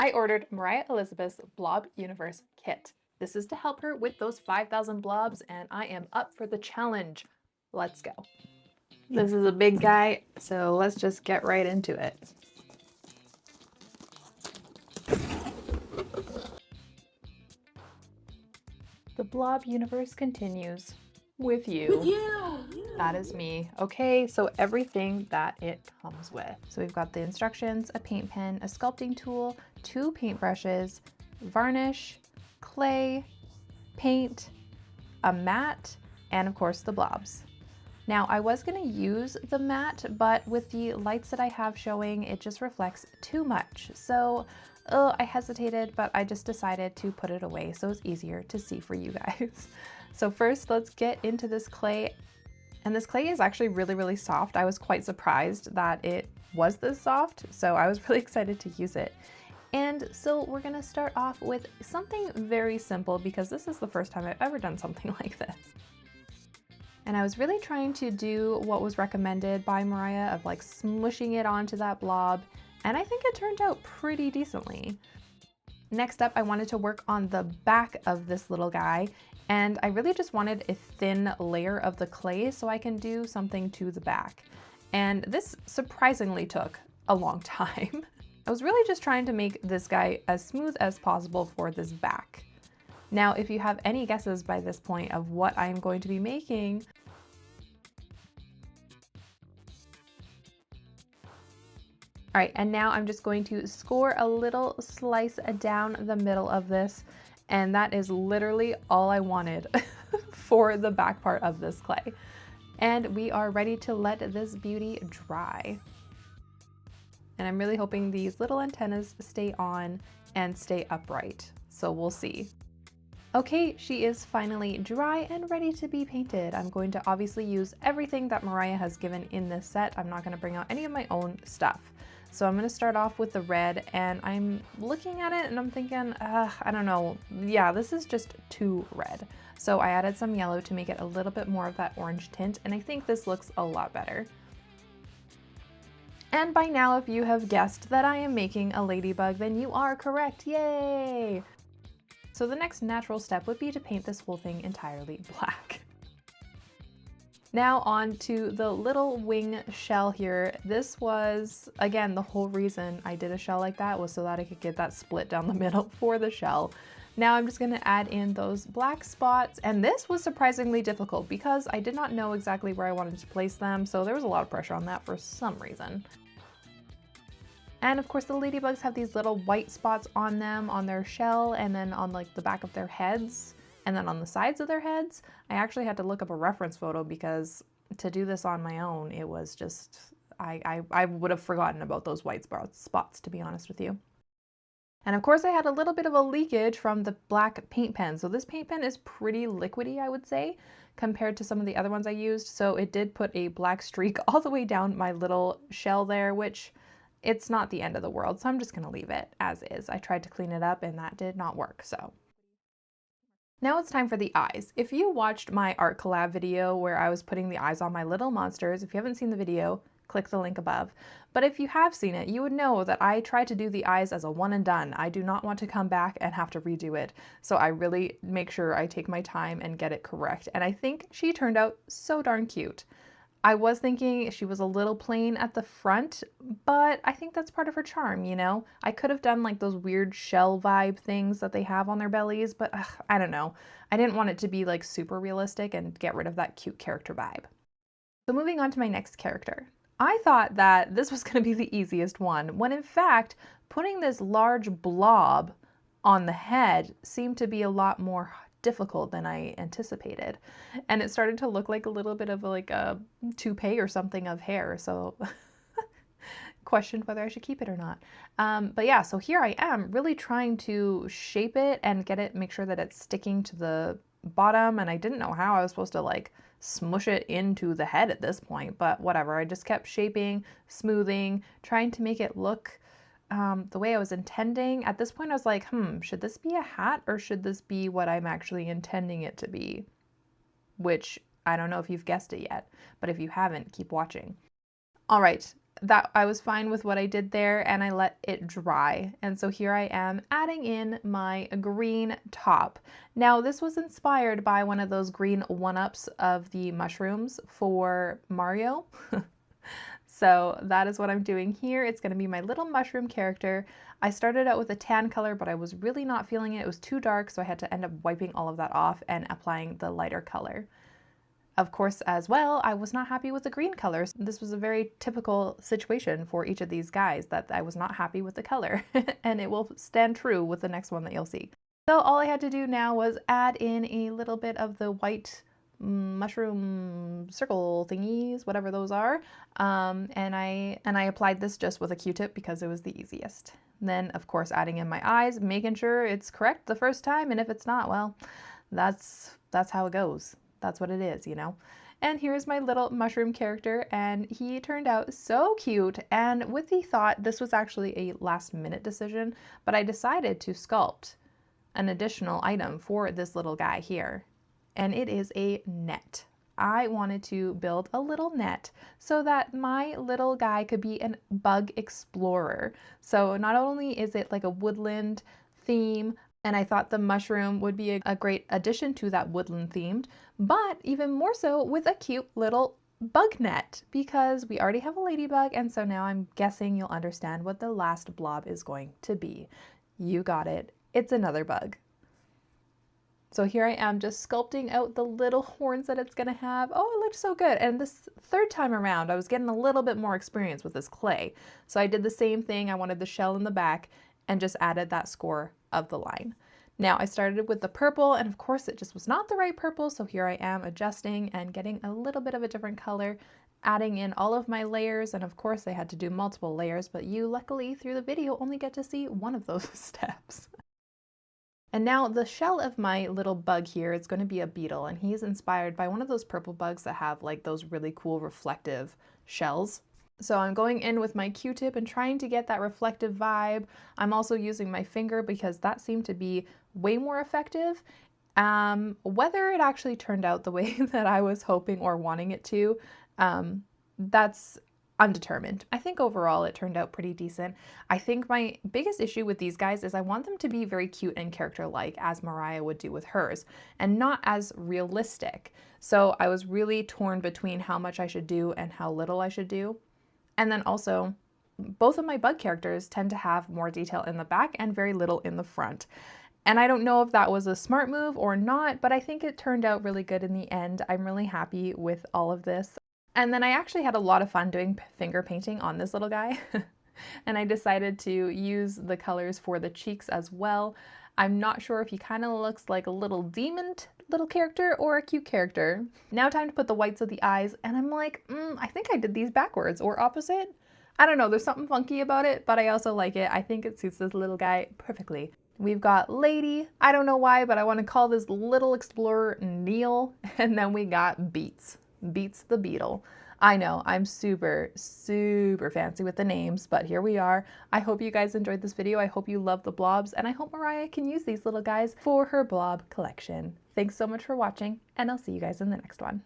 I ordered Mariah Elizabeth's Blob Universe kit. This is to help her with those 5,000 blobs, and I am up for the challenge. Let's go. This is a big guy, so let's just get right into it. The Blob Universe continues with you. That is me. Okay, so everything that it comes with. So we've got the instructions, a paint pen, a sculpting tool, 2 paintbrushes, varnish, clay, paint, a mat, and of course the blobs. Now I was going to use the mat, but with the lights that I have showing, it just reflects too much. So I hesitated, but I just decided to put it away so it's easier to see for you guys. So first let's get into this clay. And this clay is actually really, really soft. I was quite surprised that it was this soft, so I was really excited to use it. And so we're gonna start off with something very simple because this is the first time I've ever done something like this. And I was really trying to do what was recommended by Mariah of like smushing it onto that blob, and I think it turned out pretty decently. Next up, I wanted to work on the back of this little guy, and I really just wanted a thin layer of the clay so I can do something to the back. And this surprisingly took a long time. I was really just trying to make this guy as smooth as possible for this back. Now, if you have any guesses by this point of what I'm going to be making, all right, and now I'm just going to score a little slice down the middle of this, and that is literally all I wanted for the back part of this clay. And we are ready to let this beauty dry. And I'm really hoping these little antennas stay on and stay upright, so we'll see. Okay, she is finally dry and ready to be painted. I'm going to obviously use everything that Mariah has given in this set. I'm not going to bring out any of my own stuff. So I'm going to start off with the red, and I'm looking at it and I'm thinking, I don't know. Yeah, this is just too red. So I added some yellow to make it a little bit more of that orange tint, and I think this looks a lot better. And by now, if you have guessed that I am making a ladybug, then you are correct. Yay! So the next natural step would be to paint this whole thing entirely black. Now on to the little wing shell here. This was, again, the whole reason I did a shell like that was so that I could get that split down the middle for the shell. Now I'm just going to add in those black spots, and this was surprisingly difficult because I did not know exactly where I wanted to place them, so there was a lot of pressure on that for some reason. And of course the ladybugs have these little white spots on them, on their shell, and then on like the back of their heads, and then on the sides of their heads. I actually had to look up a reference photo because to do this on my own, it was just, I would have forgotten about those white spots, to be honest with you. And of course I had a little bit of a leakage from the black paint pen. So this paint pen is pretty liquidy, I would say, compared to some of the other ones I used. So it did put a black streak all the way down my little shell there, which it's not the end of the world. So I'm just gonna leave it as is. I tried to clean it up and that did not work, so. Now it's time for the eyes. If you watched my art collab video where I was putting the eyes on my little monsters, if you haven't seen the video, click the link above. But if you have seen it, you would know that I tried to do the eyes as a one and done. I do not want to come back and have to redo it. So I really make sure I take my time and get it correct. And I think she turned out so darn cute. I was thinking she was a little plain at the front, but I think that's part of her charm, you know? I could have done like those weird shell vibe things that they have on their bellies, but I don't know. I didn't want it to be like super realistic and get rid of that cute character vibe. So moving on to my next character. I thought that this was going to be the easiest one, when in fact, putting this large blob on the head seemed to be a lot more difficult than I anticipated. And it started to look like a little bit of like a toupee or something of hair. So questioned whether I should keep it or not. But yeah, so here I am really trying to shape it and get it, make sure that it's sticking to the bottom. And I didn't know how I was supposed to like smush it into the head at this point, but whatever. I just kept shaping, smoothing, trying to make it look the way I was intending. At this point I was like, should this be a hat or should this be what I'm actually intending it to be? Which I don't know if you've guessed it yet, but if you haven't, keep watching. All right, that I was fine with what I did there, and I let it dry. And so here I am adding in my green top. Now this was inspired by one of those green one-ups of the mushrooms for Mario. So that is what I'm doing here. It's going to be my little mushroom character. I started out with a tan color, but I was really not feeling it. It was too dark, so I had to end up wiping all of that off and applying the lighter color. Of course, as well, I was not happy with the green colors. This was a very typical situation for each of these guys, that I was not happy with the color, and it will stand true with the next one that you'll see. So all I had to do now was add in a little bit of the white mushroom circle thingies, whatever those are, and I applied this just with a Q-tip because it was the easiest. Then, of course, adding in my eyes, making sure it's correct the first time, and if it's not, well, that's how it goes. That's what it is, you know? And here's my little mushroom character, and he turned out so cute. And with the thought, this was actually a last minute decision, but I decided to sculpt an additional item for this little guy here. And it is a net. I wanted to build a little net so that my little guy could be a bug explorer. So not only is it like a woodland theme, and I thought the mushroom would be a great addition to that woodland themed, but even more so with a cute little bug net, because we already have a ladybug, and so now I'm guessing you'll understand what the last blob is going to be. You got it. It's another bug. So here I am just sculpting out the little horns that it's gonna have. Oh, it looks so good. And this third time around, I was getting a little bit more experience with this clay. So I did the same thing. I wanted the shell in the back and just added that score of the line. Now I started with the purple, and of course it just was not the right purple. So here I am adjusting and getting a little bit of a different color, adding in all of my layers. And of course I had to do multiple layers, but you luckily through the video only get to see one of those steps. And now the shell of my little bug here is going to be a beetle, and he's inspired by one of those purple bugs that have like those really cool reflective shells. So I'm going in with my Q-tip and trying to get that reflective vibe. I'm also using my finger because that seemed to be way more effective. Whether it actually turned out the way that I was hoping or wanting it to, that's undetermined. I think overall it turned out pretty decent. I think my biggest issue with these guys is I want them to be very cute and character-like, as Mariah would do with hers, and not as realistic. So I was really torn between how much I should do and how little I should do. And then also, both of my bug characters tend to have more detail in the back and very little in the front. And I don't know if that was a smart move or not, but I think it turned out really good in the end. I'm really happy with all of this. And then I actually had a lot of fun doing finger painting on this little guy. And I decided to use the colors for the cheeks as well. I'm not sure if he kind of looks like a little demon little character or a cute character. Now time to put the whites of the eyes, and I'm like, I think I did these backwards or opposite. I don't know, there's something funky about it, but I also like it. I think it suits this little guy perfectly. We've got Lady, I don't know why, but I want to call this little explorer Neil, and then we got Beats the beetle. I know, I'm super fancy with the names, but here we are. I hope you guys enjoyed this video. I hope you love the blobs, and I hope Mariah can use these little guys for her blob collection. Thanks so much for watching, and I'll see you guys in the next one.